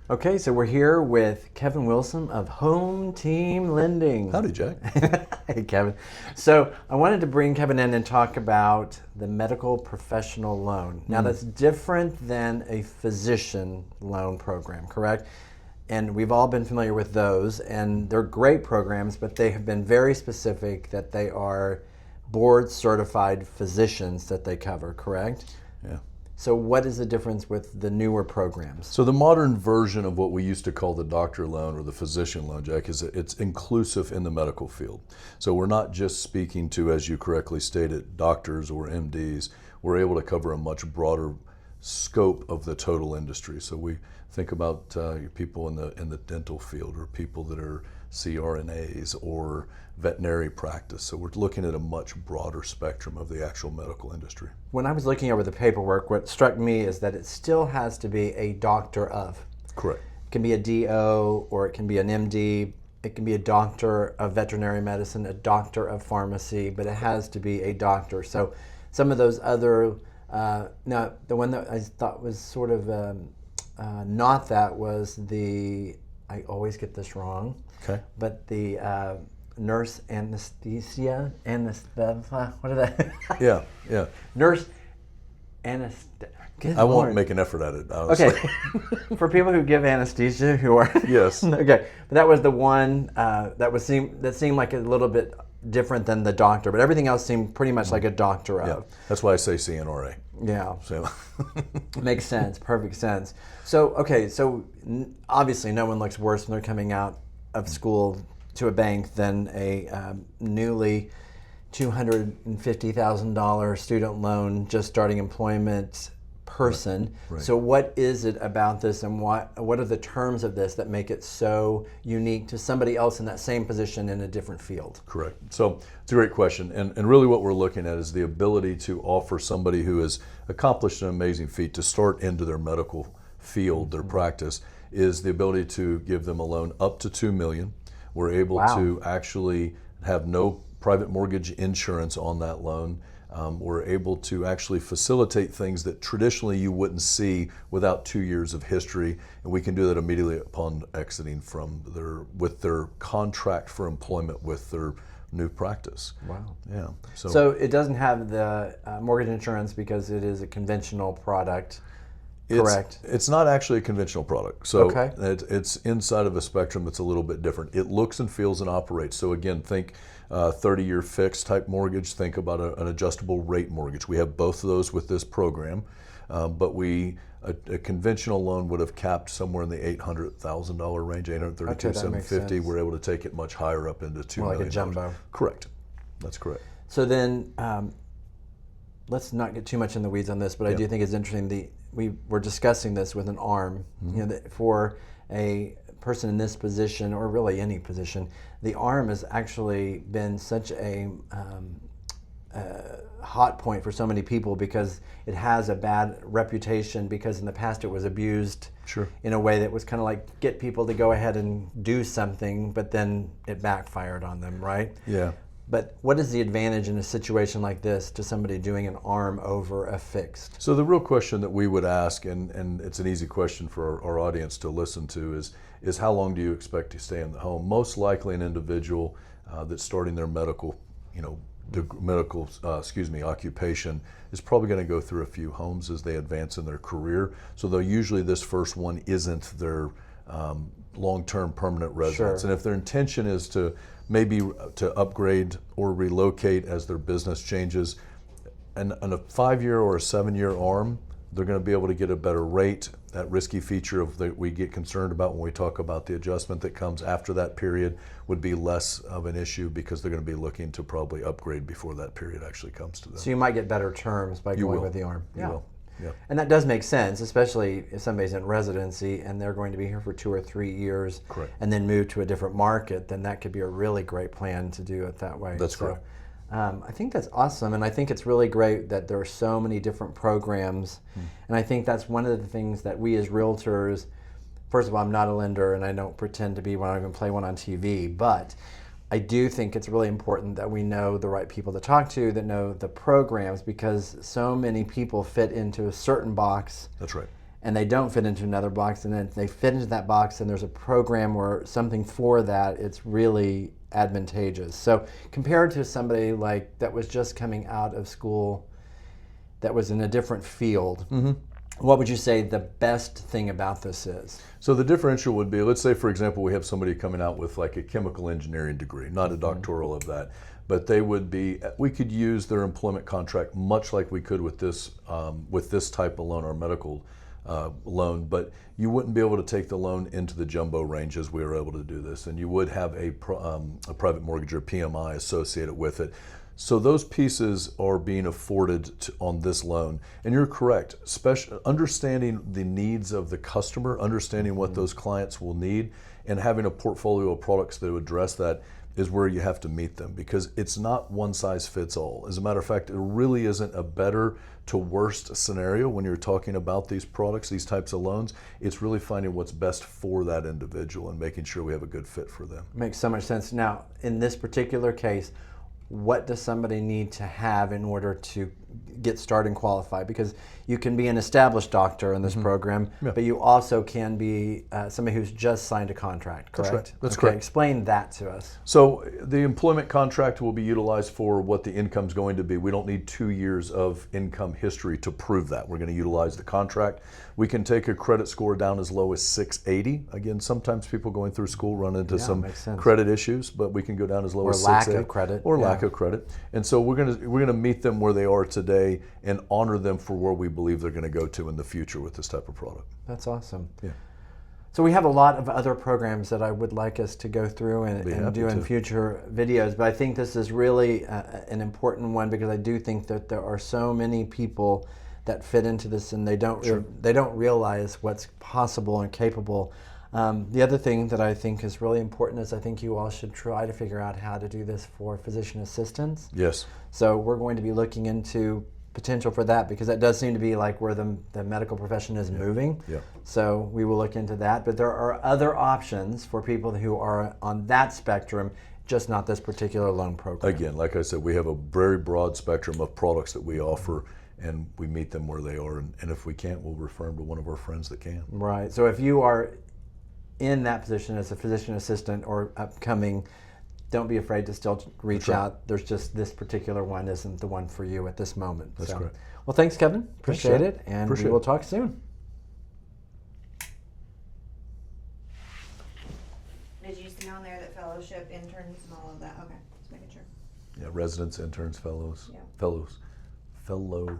Okay, so we're here with Kevin Wilson of Home Team Lending. Howdy, Jack. Hey, Kevin. So I wanted to bring Kevin in and talk about the medical professional loan. Now, that's different than a physician loan program, correct? And we've all been familiar with those, and they're great programs, but they have been very specific that they are board certified physicians that they cover, correct? Yeah. So what is the difference with the newer programs? So the modern version of what we used to call the doctor loan or the physician loan, Jack, is that it's inclusive in the medical field. So we're not just speaking to, as you correctly stated, doctors or MDs. We're able to cover a much broader scope of the total industry. So we think about people in the dental field, or people that are CRNAs or veterinary practice. So we're looking at a much broader spectrum of the actual medical industry. When I was looking over the paperwork, what struck me is that it still has to be a doctor of. Correct. It can be a DO, or it can be an MD. It can be a doctor of veterinary medicine, a doctor of pharmacy, but it has to be a doctor. So some of those other, now the one that I thought was sort of not that was I always get this wrong, Okay. but the nurse anesthesia, what did I? Yeah. Nurse anesthesia. I won't make an effort at it, honestly. Okay, for people who give anesthesia, who are Yes. okay, but that was the one that seemed like a little bit different than the doctor, but everything else seemed pretty much like a doctor Yeah. of. That's why I say CNRA. Yeah, So makes sense, perfect sense. So okay, obviously no one looks worse when they're coming out of school to a bank than a newly $250,000 student loan, just starting employment person. Right. So what is it about this, and what are the terms of this that make it so unique to somebody else in that same position in a different field? Correct. So it's a great question. And really what we're looking at is the ability to offer somebody who has accomplished an amazing feat to start into their medical field, their practice, is the ability to give them a loan up to $2 million. We're able to actually have no private mortgage insurance on that loan. We're able to actually facilitate things that traditionally you wouldn't see without 2 years of history, and we can do that immediately upon exiting from with their contract for employment with their new practice. Wow. Yeah. So it doesn't have the mortgage insurance because it is a conventional product. Correct. It's not actually a conventional product. So Okay. it's inside of a spectrum that's a little bit different. It looks and feels and operates. So again, think 30-year fixed type mortgage. Think about an adjustable rate mortgage. We have both of those with this program, but a conventional loan would have capped somewhere in the $800,000 range, $832,750. We're able to take it much higher up into $2 More million. like a jumbo. Correct. That's correct. So then, let's not get too much in the weeds on this, but I do think it's interesting. We were discussing this with an ARM. For a person in this position, or really any position, the ARM has actually been such a hot point for so many people because it has a bad reputation, because in the past it was abused in a way that was kind of like get people to go ahead and do something, but then it backfired on them, right? Yeah. But what is the advantage in a situation like this to somebody doing an ARM over a fixed? So the real question that we would ask, and it's an easy question for our audience to listen to, is how long do you expect to stay in the home? Most likely an individual that's starting their occupation is probably going to go through a few homes as they advance in their career. So though usually this first one isn't their long-term permanent residence. Sure. And if their intention is to maybe to upgrade or relocate as their business changes, and a 5-year or a 7-year ARM, they're going to be able to get a better rate. That risky feature that we get concerned about when we talk about the adjustment that comes after that period would be less of an issue, because they're going to be looking to probably upgrade before that period actually comes to them. So you might get better terms by going with the ARM. You will. Yeah. And that does make sense, especially if somebody's in residency and they're going to be here for 2 or 3 years. Correct. And then move to a different market, then that could be a really great plan to do it that way. That's correct. I think that's awesome, and I think it's really great that there are so many different programs. And I think that's one of the things that we as realtors, first of all, I'm not a lender and I don't pretend to be when I even play one on TV, but I do think it's really important that we know the right people to talk to, that know the programs, because so many people fit into a certain box. That's right. and they don't fit into another box, and then they fit into that box and there's a program or something for that, it's really advantageous. So compared to somebody like that was just coming out of school that was in a different field, what would you say the best thing about this is? So the differential would be, let's say for example, we have somebody coming out with like a chemical engineering degree, not a doctoral of that, but they would be, we could use their employment contract much like we could with this type of loan, our medical loan, but you wouldn't be able to take the loan into the jumbo range as we were able to do this, and you would have a private mortgage or PMI associated with it. So those pieces are being afforded on this loan. And you're correct, understanding the needs of the customer, understanding what those clients will need, and having a portfolio of products that address that is where you have to meet them, because it's not one size fits all. As a matter of fact, it really isn't a better to worst scenario when you're talking about these products, these types of loans. It's really finding what's best for that individual and making sure we have a good fit for them. Makes so much sense. Now, in this particular case, what does somebody need to have in order to get started and qualify? Because you can be an established doctor in this program, but you also can be somebody who's just signed a contract, correct? That's right. That's okay, correct. Explain that to us. So the employment contract will be utilized for what the income's going to be. We don't need 2 years of income history to prove that. We're going to utilize the contract. We can take a credit score down as low as 680. Again, sometimes people going through school run into some credit issues, but we can go down as low as 680. Or lack of credit. Or lack of credit. And so we're going to meet them where they are today and honor them for where we believe they're going to go to in the future with this type of product. That's awesome. Yeah. So we have a lot of other programs that I would like us to go through and do in future videos, but I think this is really an important one, because I do think that there are so many people that fit into this, and they don't realize what's possible and capable. The other thing that I think is really important is I think you all should try to figure out how to do this for physician assistants. Yes. So we're going to be looking into potential for that, because that does seem to be like where the medical profession is moving. Yeah. So we will look into that. But there are other options for people who are on that spectrum, just not this particular loan program. Again, like I said, we have a very broad spectrum of products that we offer, and we meet them where they are. And if we can't, we'll refer them to one of our friends that can. Right. So if you are in that position as a physician assistant or upcoming, don't be afraid to still reach out. There's just this particular one isn't the one for you at this moment. That's correct. Well, thanks, Kevin. Appreciate it. And we will talk soon. Did you see on there that fellowship, interns, and all of that? Okay, just making sure. Yeah, residents, interns, fellows. Yeah. Fellows. Fellows.